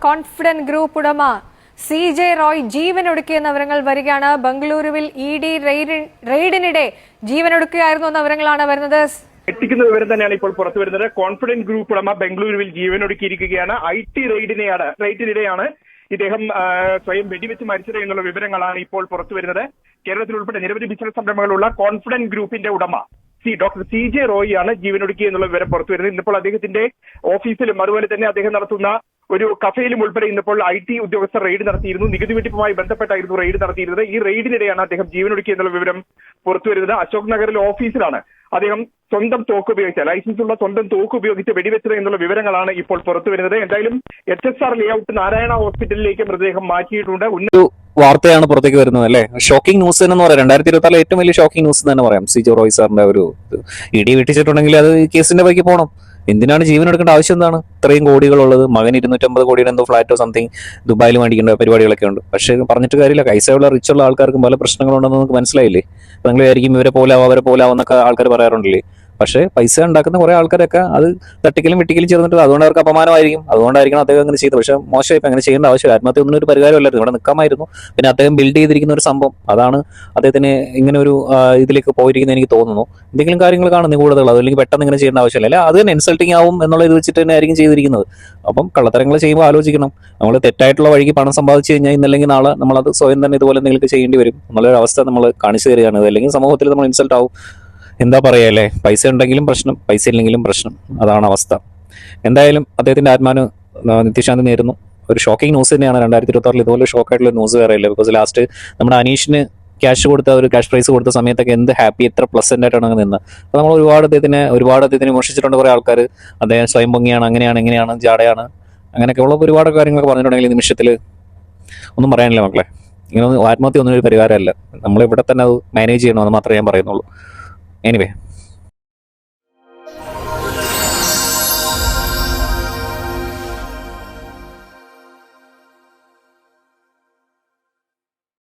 Confident group ഉടമ CJ Roy ജീവനൊടുക്കിയെന്ന വിവരങ്ങൾ വരികയാണ്. ബംഗളൂരുവിൽ ED റെയ്ഡിനിടെ ജീവനൊടുക്കുകയായിരുന്നു എന്ന വിവരങ്ങളാണ് വരുന്നത്. എത്തിക്കുന്ന വിവരം തന്നെയാണ് ഇപ്പോൾ പുറത്തു വരുന്നത്. കോൺഫിഡന്റ് ഗ്രൂപ്പ് ഉടമ ബംഗളൂരുവിൽ ജീവനൊടുക്കിയിരിക്കുകയാണ്. IT റെയ്ഡിനിടെയാണ് ഇദ്ദേഹം സ്വയം വെടിവെച്ച് മരിച്ചത് എന്നുള്ള വിവരങ്ങളാണ് ഇപ്പോൾ പുറത്തു വരുന്നത്. കേരളത്തിൽ ഉൾപ്പെടെ നിരവധി ബിസിനസ് സംരംഭങ്ങളുള്ള കോൺഫിഡന്റ് ഗ്രൂപ്പിന്റെ ഉടമ ഡോക്ടർ CJ റോയ് ആണ് ജീവനൊടുക്കി എന്നുള്ള വിവരം പുറത്തു വരുന്നത്. ഇന്നിപ്പോൾ അദ്ദേഹത്തിന്റെ ഓഫീസിലും അതുപോലെ തന്നെ അദ്ദേഹം നടത്തുന്ന ഒരു കഫേയിലും ഉൾപ്പെടെ ഇന്നിപ്പോൾ IT ഉദ്യോഗസ്ഥർ റെയ്ഡ് നടത്തിയിരുന്നു. നികുതി വെട്ടിപ്പുമായി ബന്ധപ്പെട്ടായിരുന്നു റെയ്ഡ് നടത്തിയിരുന്നത്. ഈ റെയ്ഡിനിടെയാണ് അദ്ദേഹം ജീവനൊടുക്കി എന്നുള്ള വിവരം പുറത്തു വരുന്നത്. അശോക് നഗറിലെ ഓഫീസിലാണ് അദ്ദേഹം സ്വന്തം തോക്ക് ഉപയോഗിച്ച ലൈസൻസുള്ള സ്വന്തം തോക്ക് ഉപയോഗിച്ച് വെടിവെച്ചത് എന്നുള്ള വിവരങ്ങളാണ് ഇപ്പോൾ പുറത്തു വരുന്നത്. എന്തായാലും HSR ലേഔട്ട് നാരായണ ഹോസ്പിറ്റലിലേക്ക് മൃതദേഹം മാറ്റിയിട്ടുണ്ട്. വാർത്തയാണ് പുറത്തേക്ക് വരുന്നത് അല്ലെ. ഷോക്കിംഗ് ന്യൂസ് എന്ന് പറയാം. 2024 ഏറ്റവും വലിയ ഷോക്കിംഗ് ന്യൂസ് തന്നെ പറയാം. CJ റോയ് സാറിന്റെ ഒരു ED വെട്ടിച്ചിട്ടുണ്ടെങ്കിൽ അത് കേസിന്റെ വഴിക്ക് പോകണം. എന്തിനാണ് ജീവൻ എടുക്കേണ്ട ആവശ്യം എന്താണ്? ഇത്രയും കോടികളുള്ളത്, മകൻ 250 കോടിയുടെ എന്തോ ഫ്ലാറ്റോ സംതിങ് ദുബായിൽ മേടിക്കേണ്ട പരിപാടികളൊക്കെ ഉണ്ട്. പക്ഷേ പറഞ്ഞിട്ട് കാര്യമില്ല. കൈസയുള്ള റിച്ചുള്ള ആൾക്കാർക്കും പല പ്രശ്നങ്ങളുണ്ടെന്ന് നമുക്ക് മനസ്സിലായില്ലേ. അപ്പൊ നിങ്ങൾ വിചാരിക്കും ഇവരെ പോലാവെന്നൊക്കെ ആൾക്കാർ പറയാറുണ്ടല്ലേ. പക്ഷേ പൈസ ഉണ്ടാക്കുന്ന കുറെ ആൾക്കാരൊക്കെ അത് തട്ടിക്കലും വെട്ടിക്കലും ചേർന്നിട്ട് അതുകൊണ്ട് അവർക്ക് അപമാനമായിരിക്കും. അതുകൊണ്ടായിരിക്കണം അദ്ദേഹം അങ്ങനെ ചെയ്തത്. പക്ഷേ മോശമായി അങ്ങനെ ചെയ്യേണ്ട ആവശ്യമില്ല. ആത്മഹത്യ ഒന്നും ഒരു പരിഹാരമല്ലായിരുന്നു. ഇവിടെ നിൽക്കാമായിരുന്നു. പിന്നെ അദ്ദേഹം ബിൽഡ് ചെയ്തിരിക്കുന്ന ഒരു സംഭവം അതാണ് അദ്ദേഹത്തിന് ഇങ്ങനെ ഒരു ഇതിലേക്ക് പോയിരിക്കുന്നത് എനിക്ക് തോന്നുന്നു. എന്തെങ്കിലും കാര്യങ്ങൾ കാണുന്നു കൂടുതൽ, അതല്ലെങ്കിൽ പെട്ടെന്ന് ഇങ്ങനെ ചെയ്യേണ്ട ആവശ്യമില്ല. അല്ല അത് തന്നെ ഇൻസൾട്ടിങ് ആവും എന്നുള്ള ഇത് വെച്ചിട്ട് തന്നെ ആയിരിക്കും ചെയ്തിരിക്കുന്നത്. അപ്പം കള്ളത്തരങ്ങൾ ചെയ്യുമ്പോൾ ആലോചിക്കണം. നമ്മൾ തെറ്റായിട്ടുള്ള വഴിക്ക് പണം സമ്പാദിച്ചു കഴിഞ്ഞാൽ ഇന്നല്ലെങ്കിൽ നാളെ നമ്മളത് സ്വയം തന്നെ ഇതുപോലെ എന്തെങ്കിലും ചെയ്യേണ്ടി വരും എന്നുള്ളൊരു അവസ്ഥ നമ്മൾ കാണിച്ചു തരികയാണ്. അല്ലെങ്കിൽ സമൂഹത്തിൽ നമ്മൾ ഇൻസൾട്ട് ആവും. എന്താ പറയുക അല്ലേ. പൈസ ഉണ്ടെങ്കിലും പ്രശ്നം, പൈസ ഇല്ലെങ്കിലും പ്രശ്നം. അതാണ് അവസ്ഥ. എന്തായാലും അദ്ദേഹത്തിന്റെ ആത്മാവിന് നിത്യശാന്തി നേരുന്നു. ഒരു ഷോക്കിംഗ് ന്യൂസ് തന്നെയാണ്. 2026 ഇതുപോലെ ഷോക്കായിട്ടുള്ള ന്യൂസ് വേറെ ഇല്ല. ബിക്കോസ് ലാസ്റ്റ് നമ്മുടെ അനീഷിന് ക്യാഷ് പ്രൈസ് കൊടുത്ത സമയത്തൊക്കെ എന്ത് ഹാപ്പി, എത്ര പ്ലസന്റ് ആയിട്ടാണ് അങ്ങ് നിന്ന്. അപ്പോൾ നമ്മൾ ഒരുപാട് അദ്ദേഹത്തിന് വിമർശിച്ചിട്ടുണ്ട്. കുറേ ആൾക്കാർ അദ്ദേഹം സ്വയം പൊങ്ങിയാണ്, അങ്ങനെയാണ്, ഇങ്ങനെയാണ്, ജാടയാണ്, അങ്ങനെയൊക്കെയുള്ള ഒരുപാട് കാര്യങ്ങളൊക്കെ പറഞ്ഞിട്ടുണ്ടെങ്കിൽ ഈ നിമിഷത്തിൽ ഒന്നും പറയാനില്ല മക്കളെ. ഇങ്ങനെ ആത്മഹത്യ ഒന്നും ഒരു പരിഹാരമല്ല. നമ്മളിവിടെ തന്നെ അത് മാനേജ് ചെയ്യണമെന്ന് മാത്രമേ ഞാൻ പറയുന്നുള്ളൂ. എനിവേ